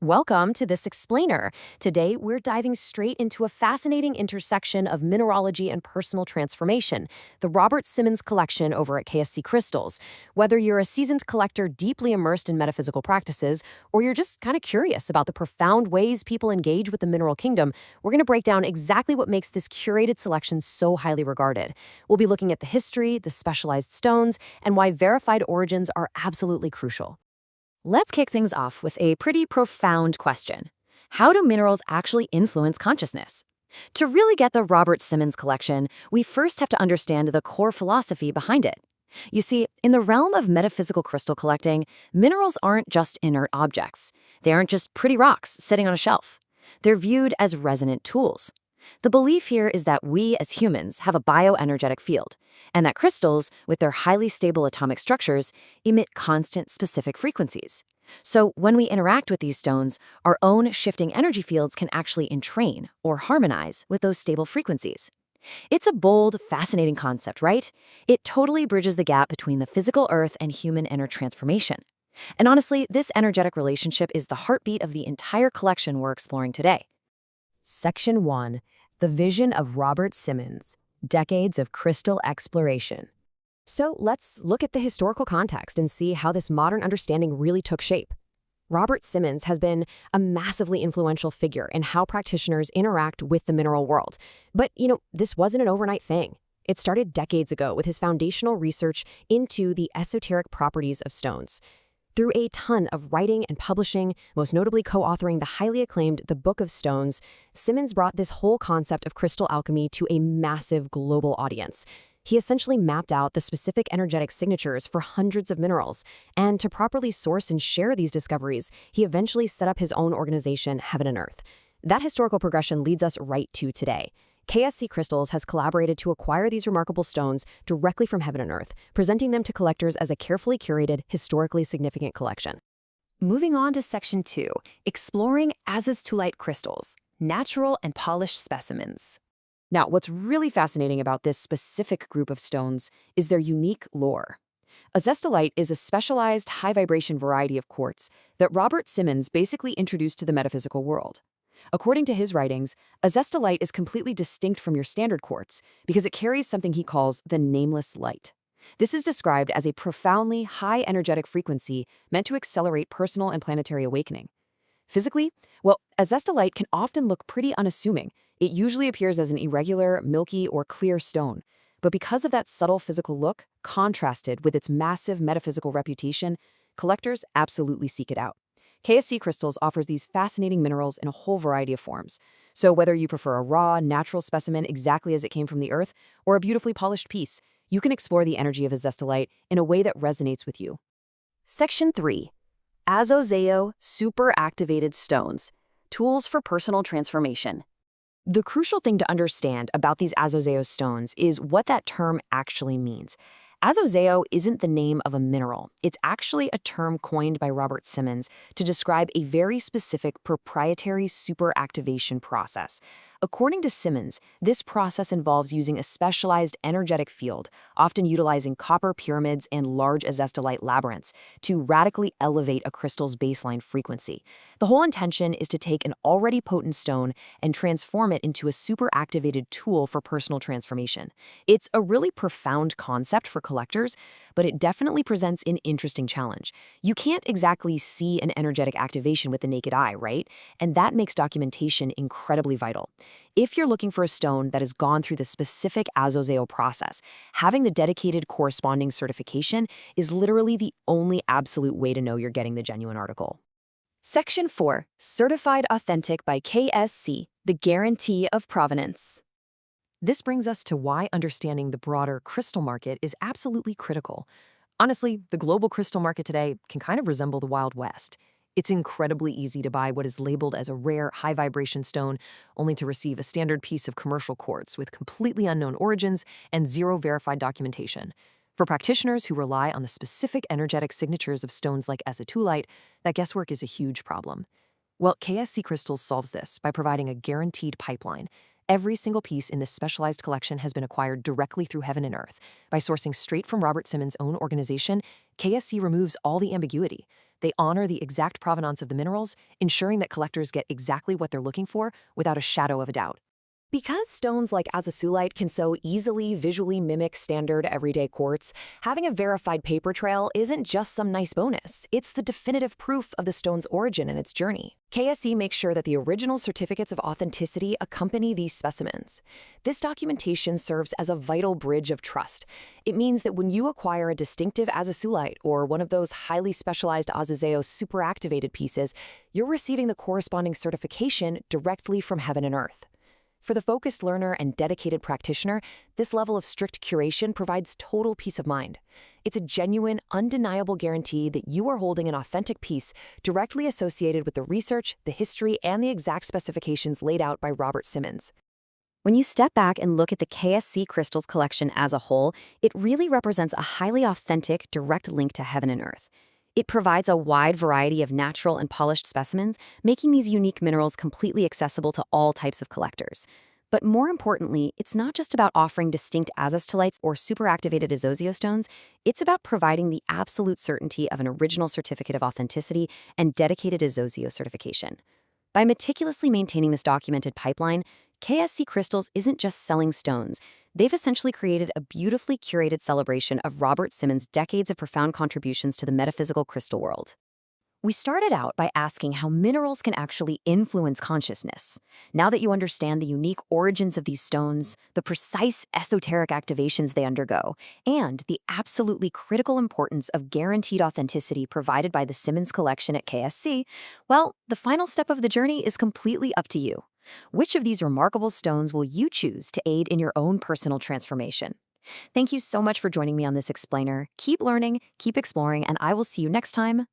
Welcome to this explainer. Today, we're diving straight into a fascinating intersection of mineralogy and personal transformation, the Robert Simmons Collection over at KSC Crystals. Whether you're a seasoned collector deeply immersed in metaphysical practices, or you're just kind of curious about the profound ways people engage with the mineral kingdom, we're going to break down exactly what makes this curated selection so highly regarded. We'll be looking at the history, the specialized stones, and why verified origins are absolutely crucial. Let's kick things off with a pretty profound question. How do minerals actually influence consciousness? To really get the Robert Simmons Collection, we first have to understand the core philosophy behind it. You see, in the realm of metaphysical crystal collecting, minerals aren't just inert objects. They aren't just pretty rocks sitting on a shelf. They're viewed as resonant tools. The belief here is that we as humans have a bioenergetic field, and that crystals, with their highly stable atomic structures, emit constant specific frequencies. So when we interact with these stones, our own shifting energy fields can actually entrain or harmonize with those stable frequencies. It's a bold, fascinating concept, right? It totally bridges the gap between the physical earth and human inner transformation. And honestly, this energetic relationship is the heartbeat of the entire collection we're exploring today. Section 1. The Vision of Robert Simmons, Decades of Crystal Exploration. So let's look at the historical context and see how this modern understanding really took shape. Robert Simmons has been a massively influential figure in how practitioners interact with the mineral world. But, this wasn't an overnight thing. It started decades ago with his foundational research into the esoteric properties of stones. Through a ton of writing and publishing, most notably co-authoring the highly acclaimed The Book of Stones, Simmons brought this whole concept of crystal alchemy to a massive global audience. He essentially mapped out the specific energetic signatures for hundreds of minerals, and to properly source and share these discoveries, he eventually set up his own organization, Heaven and Earth. That historical progression leads us right to today. KSC Crystals has collaborated to acquire these remarkable stones directly from Heaven and Earth, presenting them to collectors as a carefully curated, historically significant collection. Moving on to Section 2, Exploring Azeztulite Crystals, Natural and Polished Specimens. Now, what's really fascinating about this specific group of stones is their unique lore. Azeztulite is a specialized high-vibration variety of quartz that Robert Simmons basically introduced to the metaphysical world. According to his writings, Azeztulite is completely distinct from your standard quartz because it carries something he calls the nameless light. This is described as a profoundly high energetic frequency meant to accelerate personal and planetary awakening. Physically, Azeztulite can often look pretty unassuming. It usually appears as an irregular, milky, or clear stone. But because of that subtle physical look, contrasted with its massive metaphysical reputation, collectors absolutely seek it out. KSC Crystals offers these fascinating minerals in a whole variety of forms. So whether you prefer a raw, natural specimen exactly as it came from the earth, or a beautifully polished piece, you can explore the energy of Azeztulite in a way that resonates with you. Section 3. Azozeo Super-Activated Stones, Tools for Personal Transformation. The crucial thing to understand about these Azozeo stones is what that term actually means. Azozeo isn't the name of a mineral. It's actually a term coined by Robert Simmons to describe a very specific proprietary superactivation process. According to Simmons, this process involves using a specialized energetic field, often utilizing copper pyramids and large azeztulite labyrinths, to radically elevate a crystal's baseline frequency. The whole intention is to take an already potent stone and transform it into a superactivated tool for personal transformation. It's a really profound concept for collectors, but it definitely presents an interesting challenge. You can't exactly see an energetic activation with the naked eye, right? And that makes documentation incredibly vital. If you're looking for a stone that has gone through the specific Azozeo process, having the dedicated corresponding certification is literally the only absolute way to know you're getting the genuine article. Section 4. Certified Authentic by KSC, the Guarantee of Provenance. This brings us to why understanding the broader crystal market is absolutely critical. Honestly, the global crystal market today can kind of resemble the Wild West. It's incredibly easy to buy what is labeled as a rare, high-vibration stone, only to receive a standard piece of commercial quartz with completely unknown origins and zero verified documentation. For practitioners who rely on the specific energetic signatures of stones like Azeztulite, that guesswork is a huge problem. Well, KSC Crystals solves this by providing a guaranteed pipeline. Every single piece in this specialized collection has been acquired directly through Heaven and Earth. By sourcing straight from Robert Simmons' own organization, KSC removes all the ambiguity. They honor the exact provenance of the minerals, ensuring that collectors get exactly what they're looking for without a shadow of a doubt. Because stones like azeztulite can so easily visually mimic standard everyday quartz, having a verified paper trail isn't just some nice bonus. It's the definitive proof of the stone's origin and its journey. KSC makes sure that the original certificates of authenticity accompany these specimens. This documentation serves as a vital bridge of trust. It means that when you acquire a distinctive azeztulite or one of those highly specialized azezeo superactivated pieces, you're receiving the corresponding certification directly from heaven and earth. For the focused learner and dedicated practitioner, this level of strict curation provides total peace of mind. It's a genuine, undeniable guarantee that you are holding an authentic piece directly associated with the research, the history, and the exact specifications laid out by Robert Simmons. When you step back and look at the KSC Crystals collection as a whole, it really represents a highly authentic, direct link to heaven and earth. It provides a wide variety of natural and polished specimens, making these unique minerals completely accessible to all types of collectors. But more importantly, it's not just about offering distinct azeztulites or superactivated azezio stones, it's about providing the absolute certainty of an original certificate of authenticity and dedicated azezio certification. By meticulously maintaining this documented pipeline, KSC Crystals isn't just selling stones. They've essentially created a beautifully curated celebration of Robert Simmons' decades of profound contributions to the metaphysical crystal world. We started out by asking how minerals can actually influence consciousness. Now that you understand the unique origins of these stones, the precise esoteric activations they undergo, and the absolutely critical importance of guaranteed authenticity provided by the Simmons Collection at KSC, well, the final step of the journey is completely up to you. Which of these remarkable stones will you choose to aid in your own personal transformation? Thank you so much for joining me on this explainer. Keep learning, keep exploring, and I will see you next time.